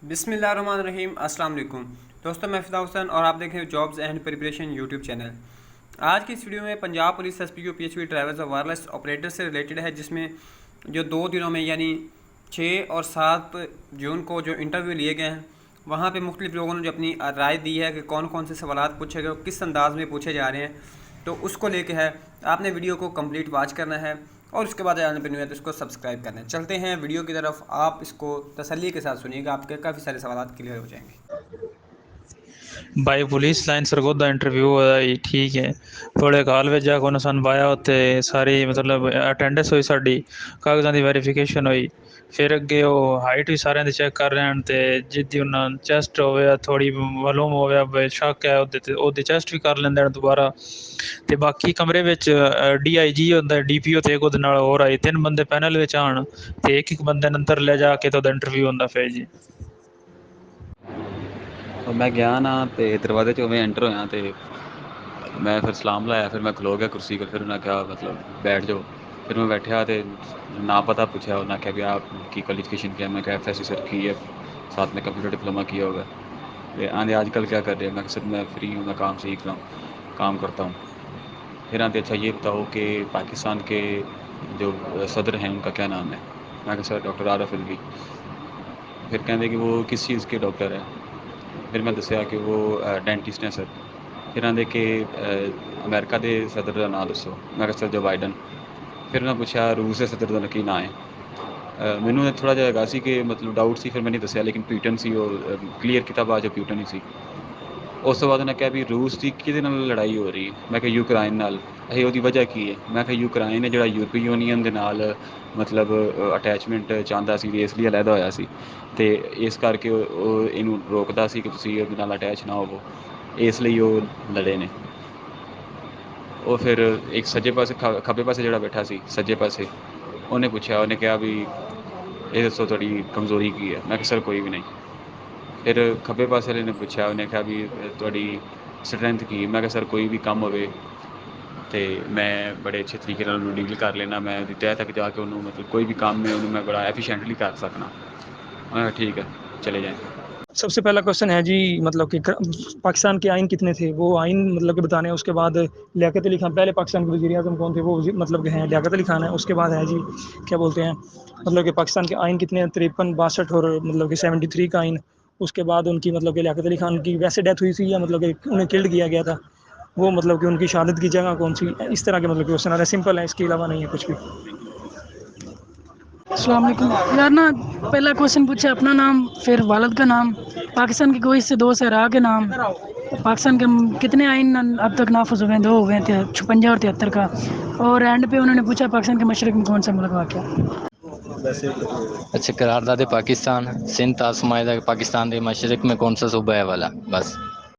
बिस्मिल्लाहिर्रहमानिर्रहीम अस्सलाम वालेकुम दोस्तों, मैं फिदा हुसैन और आप देख रहे हैं jobs and preparation YouTube channel. आज की इस वीडियो में Punjab police SPU PHP drivers और वायरलेस ऑपरेटर से रिलेटेड है, जिसमें जो 2 दिनों में यानी 6 और 7 जून को जो इंटरव्यू लिए गए हैं, वहाँ पे मुख्तलिफ लोगों ने जो अपनी राय दी है कि कौन कौन से सवाल पूछे गए, किस अंदाज में पूछे जा रहे हैं, तो उसको लेके है आपने वीडियो को कंप्लीट वॉच करना है और उसके बाद चैनल पर न्यू है तो इसको सब्सक्राइब करना है। चलते हैं वीडियो की तरफ, आप इसको तसल्ली के साथ सुनिएगा, आपके काफ़ी सारे सवाल क्लियर हो जाएंगे। भाई पुलिस लाइन सरगोदा इंटरव्यू होया जी, ठीक है। थोड़े काल ਵਿੱਚ ਜਾ ਕੇ ਉਹਨਾਂ ਸਾਨੂੰ ਪਾਇਆ ਉੱਥੇ ਸਾਰੀ ਮਤਲਬ ਅਟੈਂਡੈਂਸ ਹੋਈ, ਸਾਡੀ ਕਾਗਜ਼ਾਂ ਦੀ ਵੈਰੀਫਿਕੇਸ਼ਨ ਹੋਈ। ਫਿਰ ਅੱਗੇ ਉਹ ਹਾਈਟ ਵੀ ਸਾਰਿਆਂ ਦੀ ਚੈੱਕ ਕਰ ਰਹੇ ਹਨ ਤੇ ਜਿੱਦੀ ਉਹਨਾਂ ਚੈਸਟ ਹੋਵੇ ਥੋੜੀ ਮਾਲੂਮ ਹੋਵੇ ਬਈ ਸ਼ੱਕ ਹੈ ਉਹਦੇ ਤੇ ਉਹਦੀ ਚੈਸਟ ਵੀ ਕਰ ਲੈਂਦੇ ਹਨ ਦੁਬਾਰਾ। ਤੇ ਬਾਕੀ ਕਮਰੇ ਵਿੱਚ ਡੀਆਈਜੀ ਹੁੰਦਾ, ਡੀਪੀਓ ਤੇ ਇੱਕ ਉਹਦੇ ਨਾਲ ਹੋਰ ਆਏ, 3 ਬੰਦੇ ਪੈਨਲ ਵਿੱਚ ਆਣ ਤੇ ਇੱਕ ਬੰਦੇ ਨੂੰ ਅੰਦਰ ਲੈ ਜਾ ਕੇ ਤੇ ਉਹਦਾ ਇੰਟਰਵਿਊ ਹੁੰਦਾ ਫਿਰ ਜੀ। मैं गया ना तो दरवाजे चो मैं एंटर होया तो मैं फिर सलाम लाया, फिर मैं खलो गया कुर्सी पर, फिर उन्हें कहा मतलब बैठ जाओ। फिर मैं बैठा तो ना पता पूछा, उन्हें कहा भी आपकी क्वालिफिकेशन क्या है। मैं कहा FSC सर की है, साथ में कंप्यूटर डिप्लोमा किया होगा। तो आंधे आजकल क्या कर रहे हैं। मैं सर मैं फ्री हूँ, मैं काम सीख रहा हूँ, काम करता हूँ। फिर आते अच्छा ये बताओ कि पाकिस्तान के जो सदर हैं उनका क्या नाम है। मैं कहा सर डॉक्टर आरफ अलवी। फिर कहते कि वो किस चीज़ के डॉक्टर है। फिर मैं दसिया कि वो डेंटिस्ट हैं सर। फिर आंदे कि अमेरिका के सदर का नाम दसो। मैं कहा सर जो बाइडन। फिर उन्हें पूछा रूस के सदर का की नाम है। मैनू थोड़ा जिहा हैगा सी कि मतलब डाउट सी, फिर मैं नहीं दसिया, लेकिन प्यूटन सी वो क्लीयर किया बाद जो प्यूटन ही सी। उस तो बाद उन्हें कहा भी रूस की किहदे नाल लड़ाई हो रही है। मैं कहा यूक्राइन नाल। अहे ਉਹਦੀ वजह की है। मैं कहा यूक्राइन है ਜਿਹੜਾ यूरोपी यूनीਅन ਦੇ ਨਾਲ मतलब ਅਟੈਚਮੈਂਟ ਚਾਹੁੰਦਾ ਸੀ, ਇਸ ਲਈ ਅਲੱਗਾ ਹੋਇਆ ਸੀ ਤੇ ਇਸ ਕਰਕੇ ਉਹ ਇਹਨੂੰ ਰੋਕਦਾ ਸੀ ਕਿ ਤੁਸੀਂ ਉਹਦੇ ਨਾਲ ਅਟੈਚ ਨਾ ਹੋਵੋ, ਇਸ ਲਈ ਉਹ ਲੜੇ ਨੇ। ਉਹ ਫਿਰ ਇੱਕ ਸੱਜੇ ਪਾਸੇ ਖੱਬੇ ਪਾਸੇ ਜਿਹੜਾ ਬੈਠਾ ਸੀ ਸੱਜੇ ਪਾਸੇ, ਉਹਨੇ ਪੁੱਛਿਆ, ਉਹਨੇ ਕਿਹਾ ਵੀ ਇਹ ਦੱਸੋ ਤੁਹਾਡੀ ਕਮਜ਼ੋਰੀ ਕੀ ਹੈ। ਮੈਂ ਕਿਹਾ ਸਰ ਕੋਈ ਵੀ ਨਹੀਂ। ਫਿਰ ਖੱਬੇ ਪਾਸੇ ਵਾਲੇ ਨੇ ਪੁੱਛਿਆ, ਉਹਨੇ ਕਿਹਾ ਵੀ ਤੁਹਾਡੀ ਸਟਰੈਂਥ ਕੀ। ਮੈਂ ਕਿਹਾ ਸਰ ਕੋਈ ਵੀ ਕੰਮ ਹੋਵੇ ਤੇ ਮੈਂ ਬੜੇ ਅੱਛੇ ਤਰੀਕੇ ਨਾਲ ਉਹਨੂੰ ਡੀਲ ਕਰ ਲੈਣਾ, ਮੈਂ ਉਹਦੀ ਤਹਿ ਤੱਕ ਜਾ ਕੇ ਉਹਨੂੰ ਮਤਲਬ ਕੋਈ ਵੀ ਕੰਮ ਹੈ ਉਹਨੂੰ ਮੈਂ ਬੜਾ ਐਫੀਸ਼ੀਐਂਟਲੀ ਕਰ ਸਕਣਾ। ਮੈਂ ਕਿਹਾ ਠੀਕ ਹੈ चले जाएँ। सबसे पहला क्वेश्चन है जी, मतलब कि पाकिस्तान के आइन कितने थे, वो आइन मतलब कि बताने हैं। उसके बाद लियाकत अली खान, पहले पाकिस्तान के वज़ीर आज़म कौन थे, वो मतलब कि हैं लियाकत अली खान है। उसके बाद है जी क्या बोलते हैं, मतलब कि पाकिस्तान के आइन कितने हैं, 53, 62 और मतलब कि 73 का आइन। उसके बाद उनकी मतलब कि लियाकत अली खान की वैसे डेथ हुई थी या मतलब कि उन्हें किल्ड किया गया था, वो मतलब कि उनकी शहादत की जगह कौन सी। इस तरह के मतलब क्वेश्चन आ रहे हैं, सिंपल है, इसके अलावा नहीं है कुछ भी। अस्सलाम वालेकुम यार। ना पहला क्वेश्चन पूछा अपना नाम, फिर वालिद का नाम, पाकिस्तान के कोई से 2 सहरा के नाम, पाकिस्तान के कितने आइन अब तक नाफिज हुए हैं, 2 हुए थे, 56 और 73 का। और एंड पे उन्होंने पूछा पाकिस्तान के मशरक़ में कौन सा मुल्क वाक़ है। अच्छा, करारदाद पाकिस्तान सिंध आसमाएदा पाकिस्तान के मशरक़ में कौन सा सूबा है वाला, बस।